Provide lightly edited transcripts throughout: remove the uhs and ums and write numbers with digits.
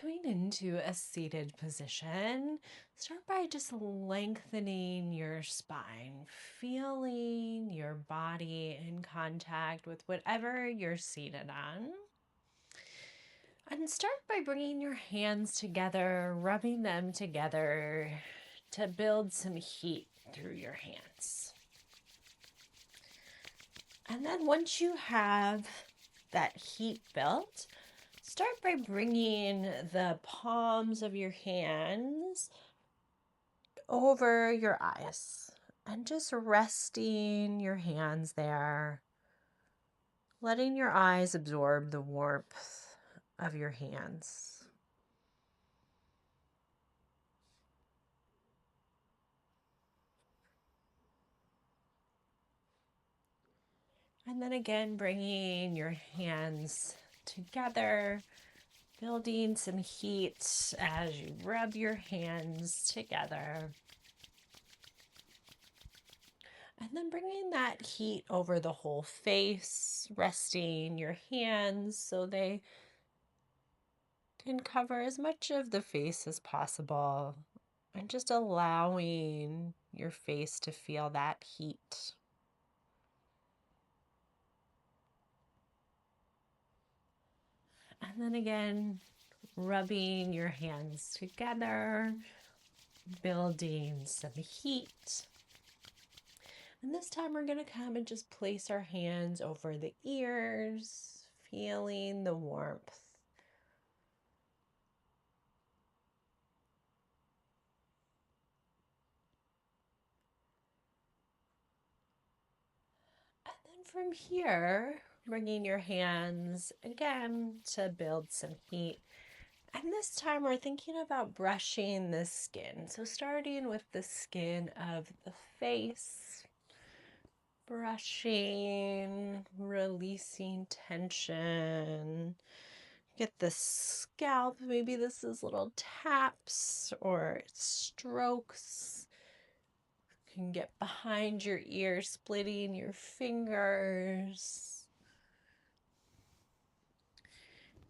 Going into a seated position, start by just lengthening your spine, feeling your body in contact with whatever you're seated on. And start by bringing your hands together, rubbing them together to build some heat through your hands. And then once you have that heat built, start by bringing the palms of your hands over your eyes and just resting your hands there, letting your eyes absorb the warmth of your hands. And then again, bringing your hands together, building some heat as you rub your hands together. And then bringing that heat over the whole face, resting your hands so they can cover as much of the face as possible, and just allowing your face to feel that heat. And then again, rubbing your hands together, building some heat. And this time we're going to come and just place our hands over the ears, feeling the warmth. And then from here, bringing your hands again to build some heat. And this time we're thinking about brushing the skin. So starting with the skin of the face, brushing, releasing tension. Get the scalp. Maybe this is little taps or strokes. You can get behind your ear, splitting your fingers.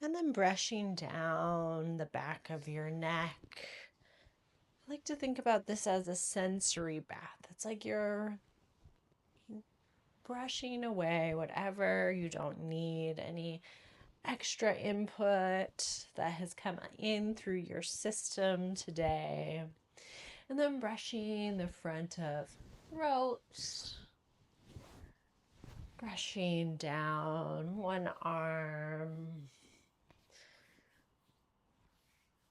And then brushing down the back of your neck. I like to think about this as a sensory bath. It's like you're brushing away whatever you don't need, any extra input that has come in through your system today. And then brushing the front of throat, brushing down one arm,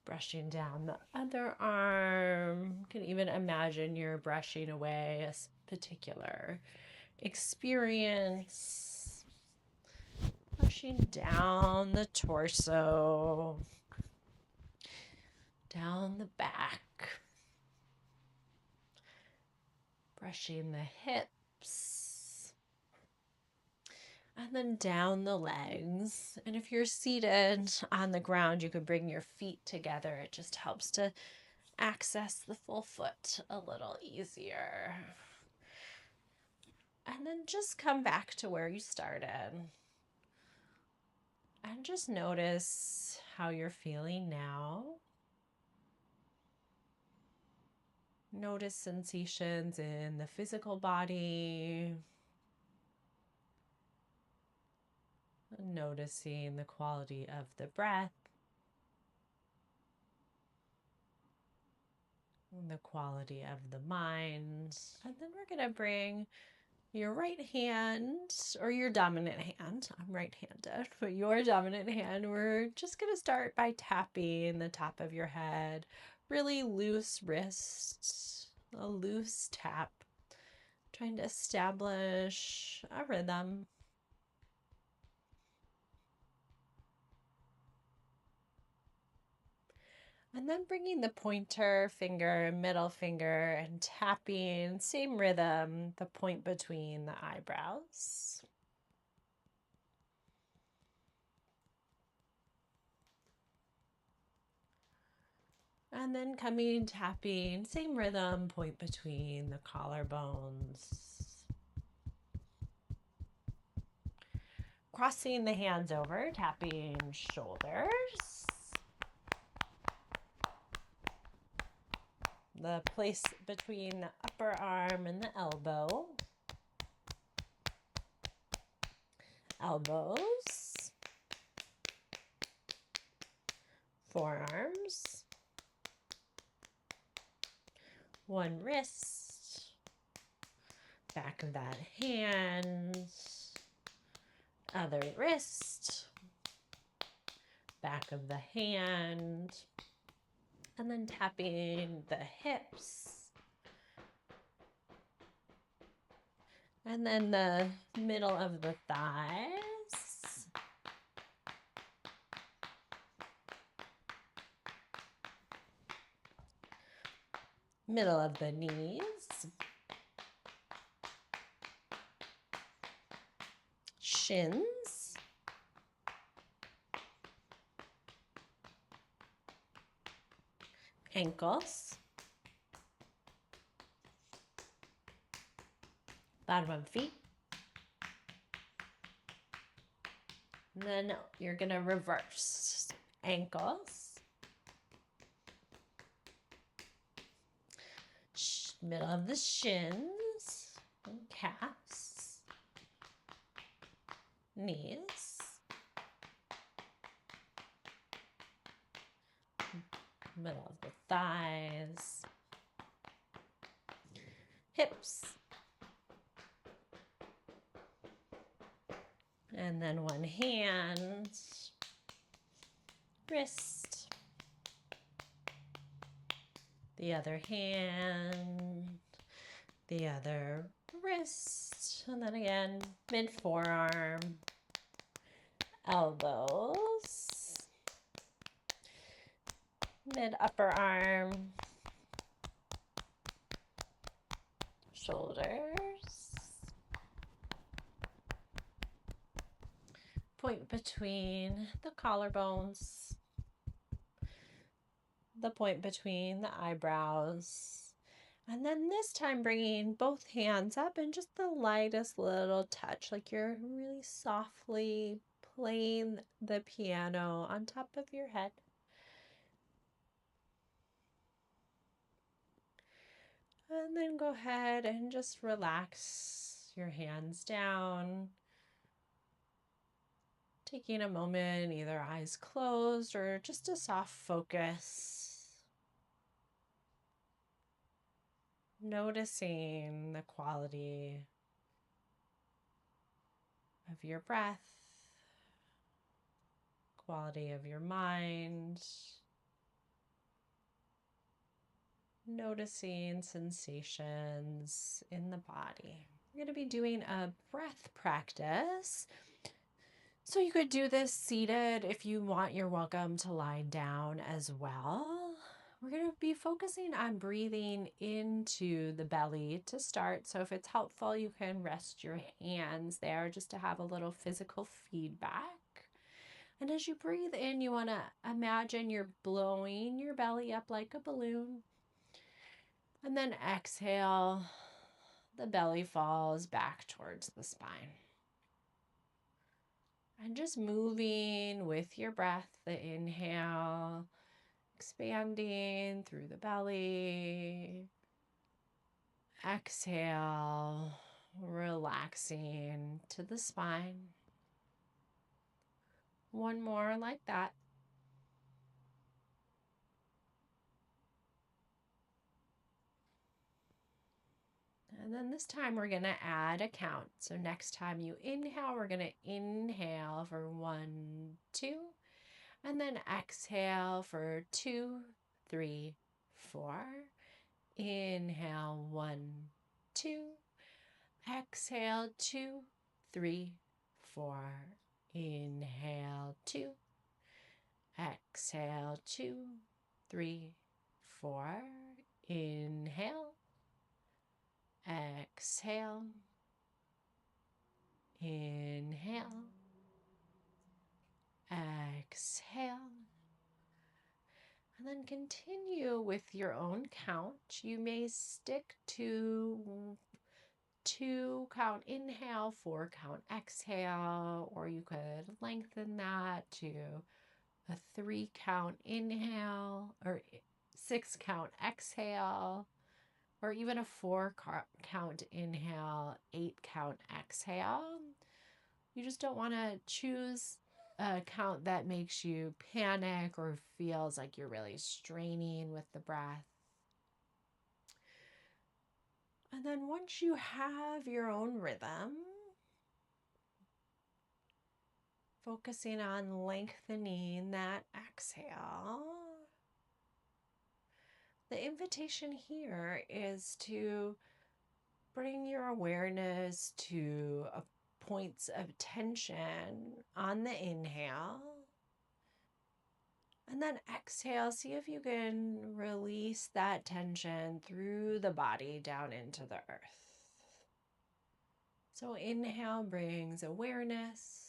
brushing down the other arm. You can even imagine you're brushing away a particular experience. Brushing down the torso, down the back, brushing the hips, and then down the legs. And if you're seated on the ground, you could bring your feet together. It just helps to access the full foot a little easier. And then just come back to where you started. And just notice how you're feeling now. Notice sensations in the physical body. Noticing the quality of the breath. The quality of the mind. And then we're going to bring your right hand, or your dominant hand. I'm right-handed, but your dominant hand, we're just going to start by tapping the top of your head. Really loose wrist, a loose tap, trying to establish a rhythm. And then bringing the pointer finger, middle finger, and tapping, same rhythm, the point between the eyebrows. And then coming, tapping, same rhythm, point between the collarbones. Crossing the hands over, tapping shoulders. the place between the upper arm and the elbow. Elbows, forearms, one wrist, back of that hand, other wrist, back of the hand, and then tapping the hips, and then the middle of the thighs, middle of the knees, shins, ankles, bottom of feet. And then you're going to reverse ankles, middle of the shins, and calves, knees, middle of the thighs, hips, and then one hand, wrist, the other hand, the other wrist, and then again, mid forearm, elbows, mid upper arm, shoulders, point between the collarbones, the point between the eyebrows, and then this time bringing both hands up and just the lightest little touch, like you're really softly playing the piano on top of your head. And then go ahead and just relax your hands down, taking a moment, either eyes closed or just a soft focus. Noticing the quality of your breath, quality of your mind, noticing sensations in the body. We're going to be doing a breath practice. So you could do this seated. If you want, you're welcome to lie down as well. We're going to be focusing on breathing into the belly to start. So if it's helpful, you can rest your hands there just to have a little physical feedback. And as you breathe in, you want to imagine you're blowing your belly up like a balloon. And then exhale, the belly falls back towards the spine. And just moving with your breath, the inhale, expanding through the belly. Exhale, relaxing to the spine. One more like that. And then this time we're going to add a count. So next time you inhale, we're going to inhale for 1, 2, and then exhale for 2, 3, 4. Inhale 1, 2. Exhale 2, 3, 4. Inhale 2. Exhale 2, 3, 4. Inhale. Exhale. Inhale. Exhale. And then continue with your own count. You may stick to 2 count inhale, 4 count exhale, or you could lengthen that to a 3 count inhale, or 6 count exhale, or even a 4 count inhale, 8 count exhale. You just don't want to choose a count that makes you panic or feels like you're really straining with the breath. And then once you have your own rhythm, focusing on lengthening that exhale, the invitation here is to bring your awareness to points of tension on the inhale. And then exhale, see if you can release that tension through the body down into the earth. So inhale brings awareness.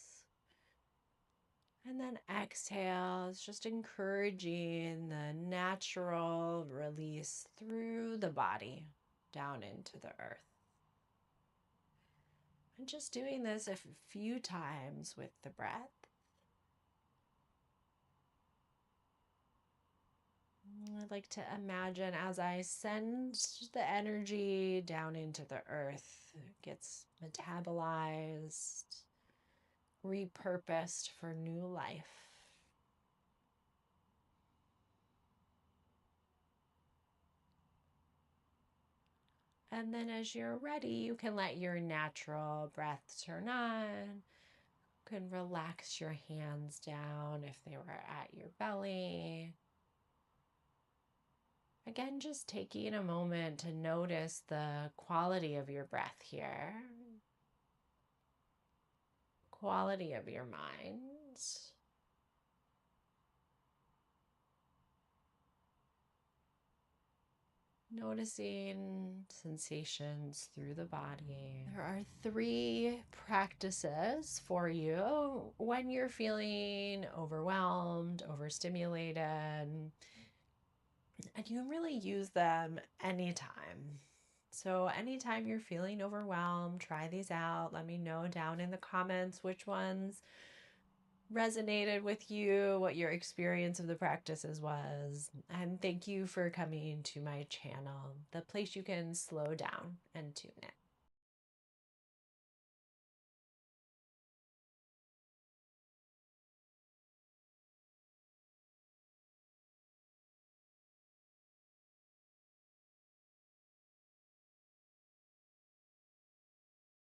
And then exhale is just encouraging the natural release through the body down into the earth. And just doing this a few times with the breath. I'd like to imagine as I send the energy down into the earth, it gets metabolized, repurposed for new life. And then as you're ready, you can let your natural breath turn on. You can relax your hands down if they were at your belly. Again, just taking a moment to notice the quality of your breath here, quality of your mind. Noticing sensations through the body. There are 3 practices for you when you're feeling overwhelmed, overstimulated, and you can really use them anytime. So anytime you're feeling overwhelmed, try these out. Let me know down in the comments which ones resonated with you, what your experience of the practices was. And thank you for coming to my channel, the place you can slow down and tune in.